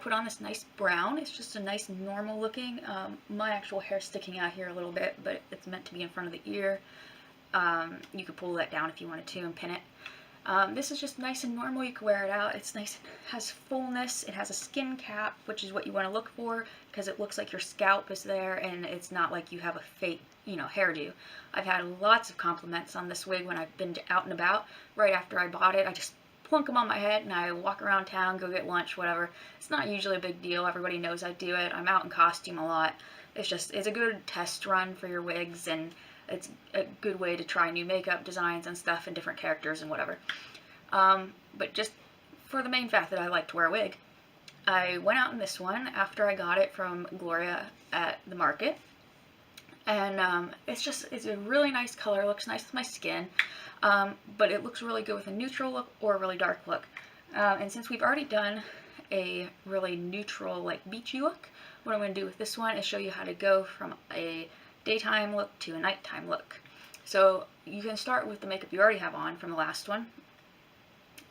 put on this nice brown. It's just a nice normal looking. My actual hair sticking out here a little bit, but it's meant to be in front of the ear. You could pull that down if you wanted to and pin it. This is just nice and normal. You can wear it out. It's nice. It has fullness. It has a skin cap, which is what you want to look for, because it looks like your scalp is there and it's not like you have a fake, hairdo. I've had lots of compliments on this wig when I've been out and about. Right after I bought it, I just plunk them on my head and I walk around town, go get lunch, whatever. It's not usually a big deal. Everybody knows I do it. I'm out in costume a lot. It's a good test run for your wigs, and it's a good way to try new makeup designs and stuff and different characters and whatever. But just for the main fact that I like to wear a wig, I went out in this one after I got it from Gloria at the market. And it's a really nice color. It looks nice with my skin. But it looks really good with a neutral look or a really dark look. And since we've already done a really neutral, like beachy look, what I'm going to do with this one is show you how to go from a daytime look to a nighttime look. So you can start with the makeup you already have on from the last one.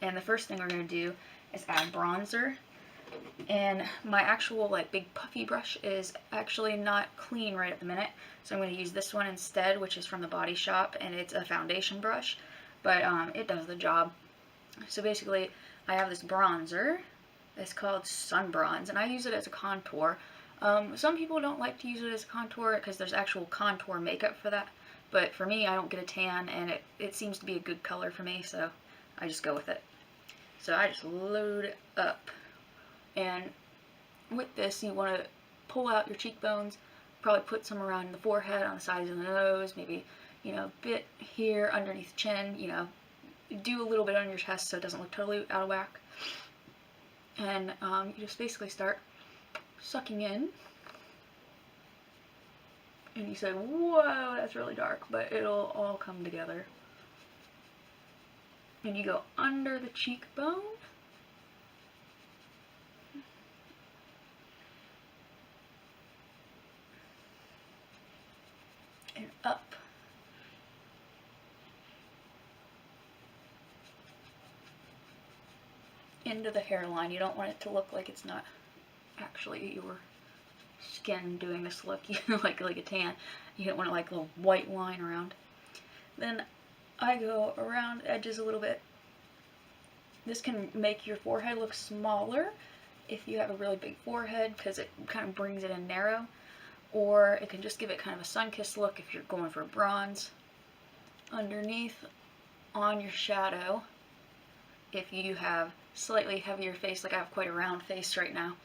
And the first thing we're going to do is add bronzer. And my actual like big puffy brush is actually not clean right at the minute, so I'm going to use this one instead, which is from the Body Shop, and it's a foundation brush, but it does the job. So basically I have this bronzer. It's called Sun Bronze, and I use it as a contour. Some people don't like to use it as a contour because there's actual contour makeup for that, but for me, I don't get a tan, and it seems to be a good color for me, so I just go with it. So I just load it up. And with this, you want to pull out your cheekbones, probably put some around the forehead, on the sides of the nose, maybe, a bit here underneath the chin, do a little bit on your chest so it doesn't look totally out of whack. And you just basically start sucking in. And you say, whoa, that's really dark, but it'll all come together. And you go under the cheekbone. And up. Into the hairline. You don't want it to look like it's not actually your skin doing this look, like a tan. You don't want like a little white line around. Then I go around edges a little bit. This can make your forehead look smaller if you have a really big forehead, because it kind of brings it in narrow. Or it can just give it kind of a sun-kissed look if you're going for a bronze. Underneath, on your shadow, if you have slightly heavier face, like I have quite a round face right now,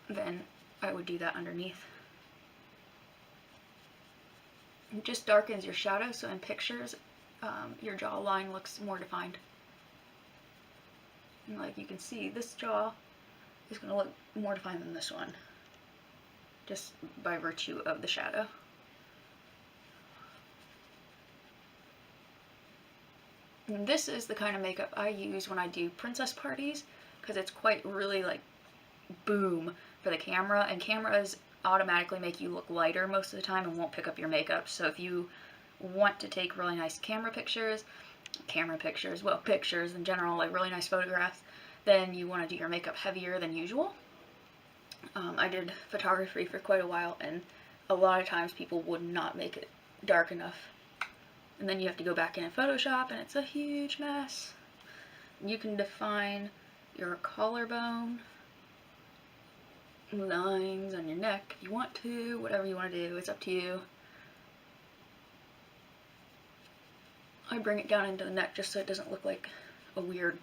then I would do that underneath. It just darkens your shadow, so in pictures, your jawline looks more defined. And like you can see, this jaw is going to look more defined than this one, just by virtue of the shadow. And this is the kind of makeup I use when I do princess parties, because it's quite really like boom for the camera, and cameras automatically make you look lighter most of the time and won't pick up your makeup. So if you want to take really nice pictures in general, like really nice photographs, then you want to do your makeup heavier than usual. I did photography for quite a while, and a lot of times people would not make it dark enough. And then you have to go back in Photoshop, and it's a huge mess. You can define your collarbone, lines on your neck if you want to, whatever you want to do, it's up to you. I bring it down into the neck just so it doesn't look like a weird,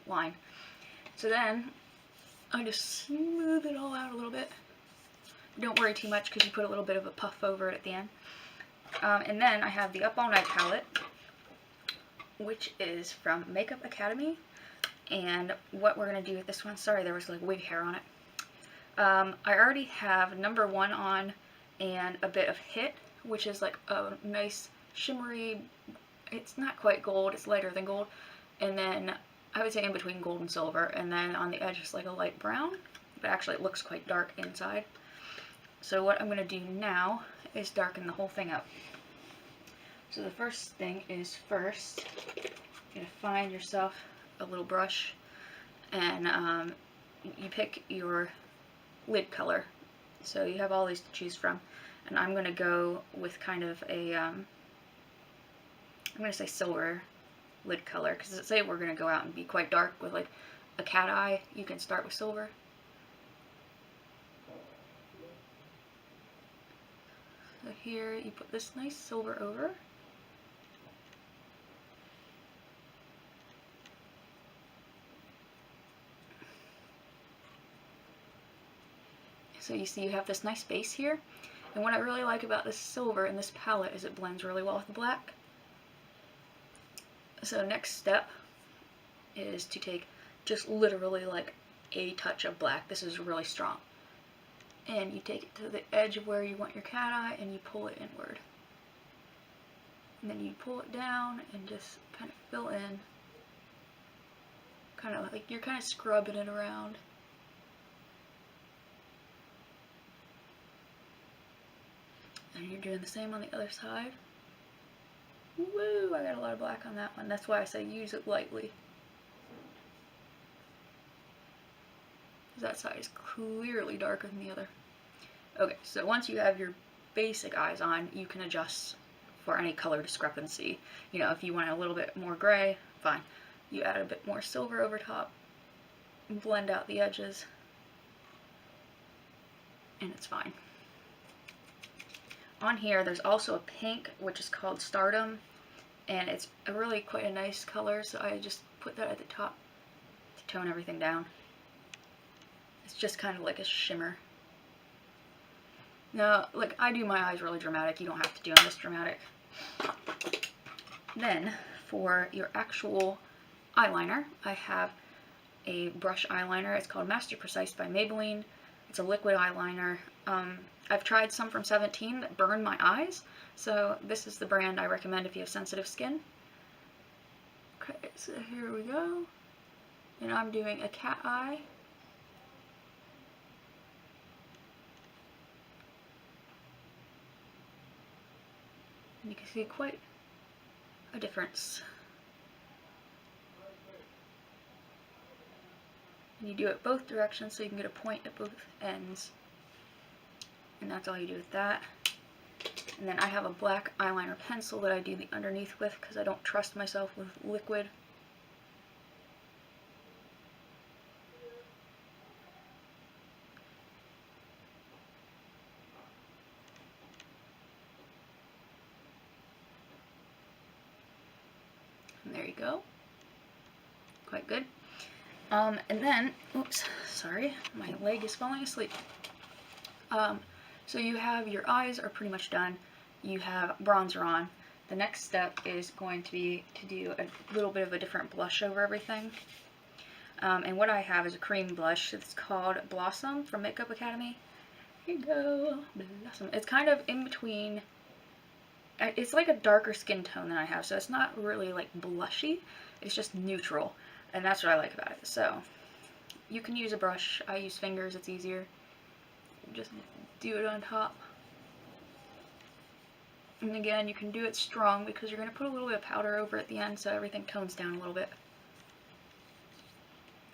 line. So then I just smooth it all out a little bit. Don't worry too much because you put a little bit of a puff over it at the end. And then I have the Up All Night palette, which is from Makeup Academy. And what we're going to do with this one, sorry there was like wig hair on it. I already have number 1 on and a bit of Hit, which is like a nice shimmery, it's not quite gold, it's lighter than gold. And then I would say in between gold and silver, and then on the edge is like a light brown, but actually it looks quite dark inside. So what I'm going to do now is darken the whole thing up. So the first thing is you're going to find yourself a little brush, and you pick your lid color. So you have all these to choose from, and I'm going to go with kind of a, I'm going to say silver lid color, because say we're going to go out and be quite dark with like a cat eye, you can start with silver. So here you put this nice silver over. So you see you have this nice base here, and what I really like about this silver in this palette is it blends really well with the black. So next step is to take just literally like a touch of black. This is really strong. And you take it to the edge of where you want your cat eye and you pull it inward. And then you pull it down and just kind of fill in. Kind of like you're kind of scrubbing it around. And you're doing the same on the other side. Woo! I got a lot of black on that one. That's why I say use it lightly. That side is clearly darker than the other. Okay, so once you have your basic eyes on, you can adjust for any color discrepancy. You know, if you want a little bit more gray, fine. You add a bit more silver over top, blend out the edges, and it's fine. On here, there's also a pink, which is called Stardom, and it's a really quite a nice color, so I just put that at the top to tone everything down. It's just kind of like a shimmer. Now, like, I do my eyes really dramatic. You don't have to do them this dramatic. Then, for your actual eyeliner, I have a brush eyeliner. It's called Master Precise by Maybelline. It's a liquid eyeliner. I've tried some from 17 that burn my eyes, so this is the brand I recommend if you have sensitive skin. Okay, so here we go. And I'm doing a cat eye. And you can see quite a difference. And you do it both directions so you can get a point at both ends. And that's all you do with that. And then I have a black eyeliner pencil that I do the underneath with because I don't trust myself with liquid. And there you go. Quite good. And then, oops, sorry, my leg is falling asleep. So you have your eyes are pretty much done. You have bronzer on. The next step is going to be to do a little bit of a different blush over everything. And what I have is a cream blush. It's called Blossom from Makeup Academy. Here you go, Blossom. It's kind of in between. It's like a darker skin tone than I have, so it's not really like blushy. It's just neutral, and that's what I like about it. So you can use a brush. I use fingers. It's easier. Just do it on top. And again, you can do it strong because you're going to put a little bit of powder over at the end so everything tones down a little bit.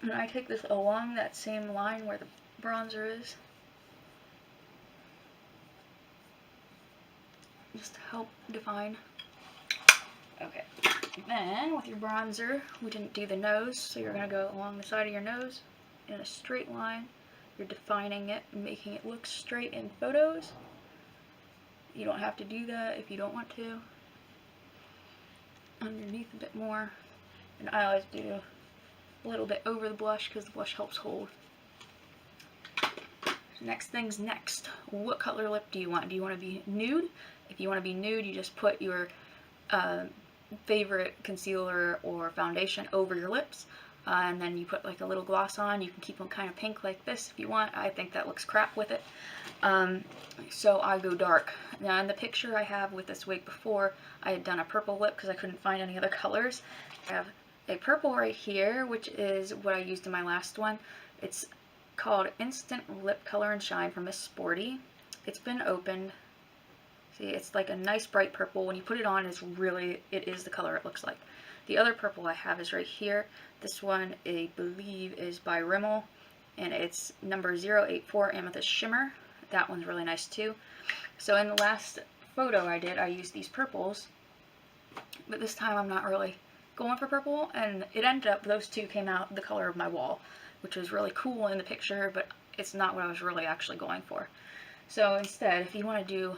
And I take this along that same line where the bronzer is, just to help define. Okay, then with your bronzer, we didn't do the nose, so you're going to go along the side of your nose in a straight line. You're defining it and making it look straight in photos. You don't have to do that if you don't want to. Underneath a bit more. And I always do a little bit over the blush because the blush helps hold. Next thing's next. What color lip do you want? Do you want to be nude? If you want to be nude, you just put your favorite concealer or foundation over your lips. And then you put like a little gloss on. You can keep them kind of pink like this if you want. I think that looks crap with it. So I go dark. Now in the picture I have with this wig before, I had done a purple lip because I couldn't find any other colors. I have a purple right here, which is what I used in my last one. It's called Instant Lip Color and Shine from Miss Sporty. It's been opened. See, it's like a nice bright purple. When you put it on, it is the color it looks like. The other purple I have is right here. This one, I believe, is by Rimmel. and it's number 084 Amethyst Shimmer. That one's really nice too. So in the last photo I did, I used these purples, but this time I'm not really going for purple, and it ended up, those two came out the color of my wall, which was really cool in the picture, but it's not what I was really actually going for. So instead, if you want to do,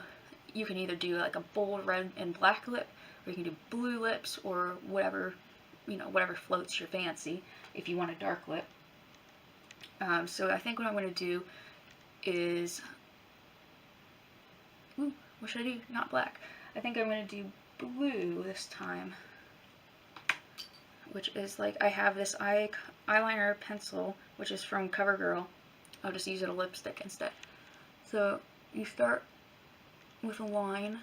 you can either do like a bold red and black lip, or you can do blue lips, or whatever, you know, whatever floats your fancy if you want a dark lip. So I think what I'm going to do is, ooh, what should I do? Not black. I think I'm going to do blue this time, which is like, I have this eyeliner pencil, which is from CoverGirl. I'll just use it a lipstick instead. So you start with a line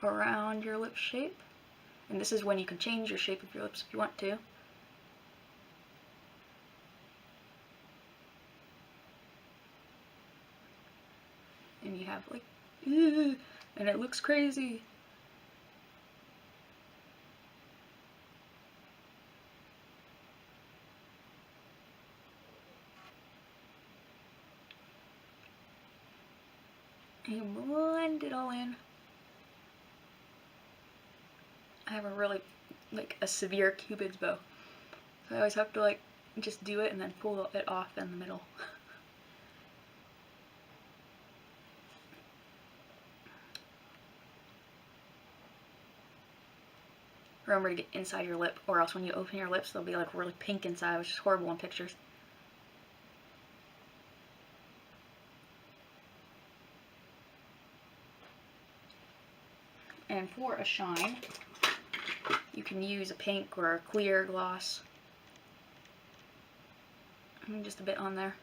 around your lip shape, and this is when you can change your shape of your lips if you want to. And you have like, and it looks crazy. And you blend it all in. I have a really, like, a severe Cupid's bow. So I always have to, like, just do it and then pull it off in the middle. Remember to get inside your lip, or else when you open your lips, they'll be, like, really pink inside, which is horrible in pictures. And for a shine, you can use a pink or a clear gloss. And just a bit on there.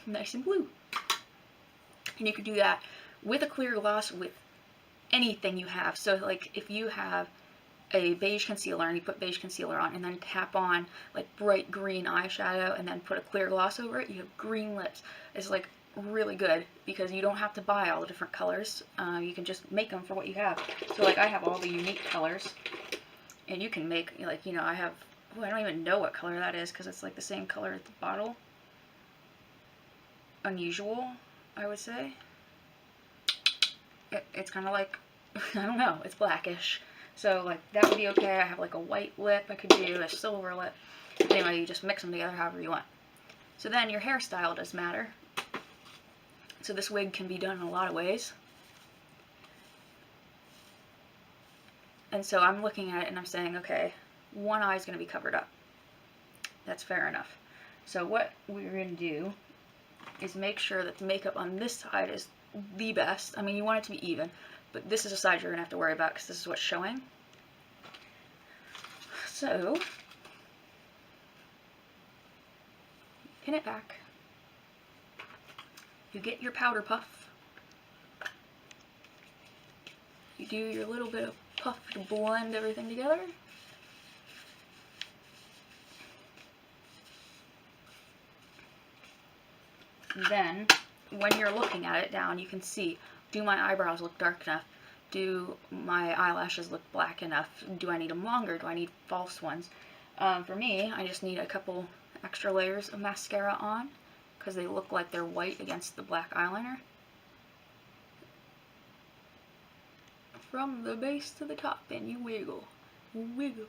Nice and blue. And you could do that with a clear gloss with anything you have. So like if you have a beige concealer and you put beige concealer on and then tap on like bright green eyeshadow and then put a clear gloss over it, you have green lips. It's like really good because you don't have to buy all the different colors. You can just make them for what you have. So like I have all the unique colors, and you can make, like, you know, I have, oh, I don't even know what color that is because it's like the same color as the bottle. Unusual, I would say. It's kind of like, I don't know, it's blackish. So like that would be okay. I have like a white lip, I could do a silver lip. Anyway, you just mix them together however you want. So then your hairstyle does matter. So this wig can be done in a lot of ways. And so I'm looking at it and I'm saying, okay, one eye is going to be covered up. That's fair enough. So what we're going to do is make sure that the makeup on this side is the best. I mean, you want it to be even, but this is a side you're going to have to worry about because this is what's showing. So, pin it back. You get your powder puff. You do your little bit of puff to blend everything together. Then, when you're looking at it down, you can see, do my eyebrows look dark enough? Do my eyelashes look black enough? Do I need them longer? Do I need false ones? For me, I just need a couple extra layers of mascara on because they look like they're white against the black eyeliner. From the base to the top, and you wiggle, wiggle,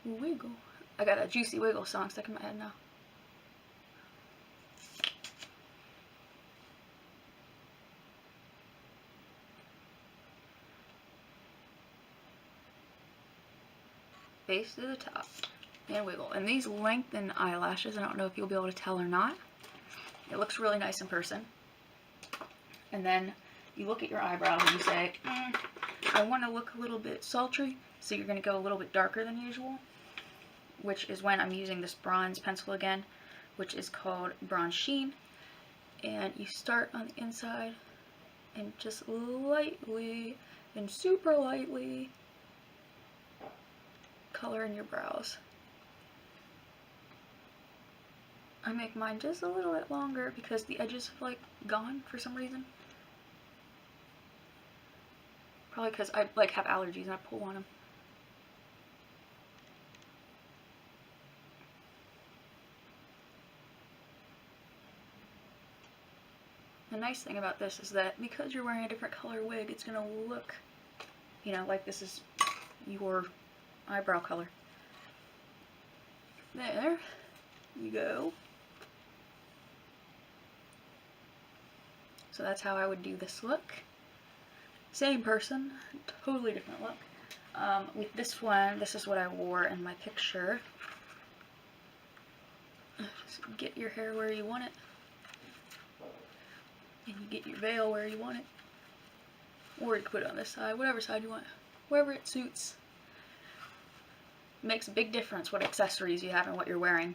wiggle. I got a Juicy Wiggle song stuck in my head now. Base to the top, and wiggle. And these lengthen eyelashes, I don't know if you'll be able to tell or not. It looks really nice in person. And then you look at your eyebrows and you say, I want to look a little bit sultry, so you're going to go a little bit darker than usual, which is when I'm using this bronze pencil again, which is called Bronze Sheen. And you start on the inside and just lightly and super lightly color in your brows. I make mine just a little bit longer because the edges have like gone for some reason. Probably because I like have allergies and I pull on them. The nice thing about this is that because you're wearing a different color wig, it's gonna look, you know, like this is your eyebrow color. There you go. So that's how I would do this look. Same person, totally different look. With this one, this is what I wore in my picture. Just get your hair where you want it. And you get your veil where you want it. Or you can put it on this side, whatever side you want. Wherever it suits. It makes a big difference what accessories you have and what you're wearing.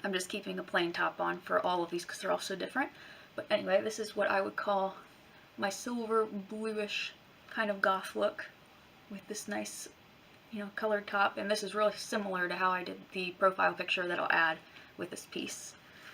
I'm just keeping a plain top on for all of these because they're all so different. But anyway, this is what I would call my silver bluish kind of goth look with this nice, you know, colored top. And this is really similar to how I did the profile picture that I'll add with this piece.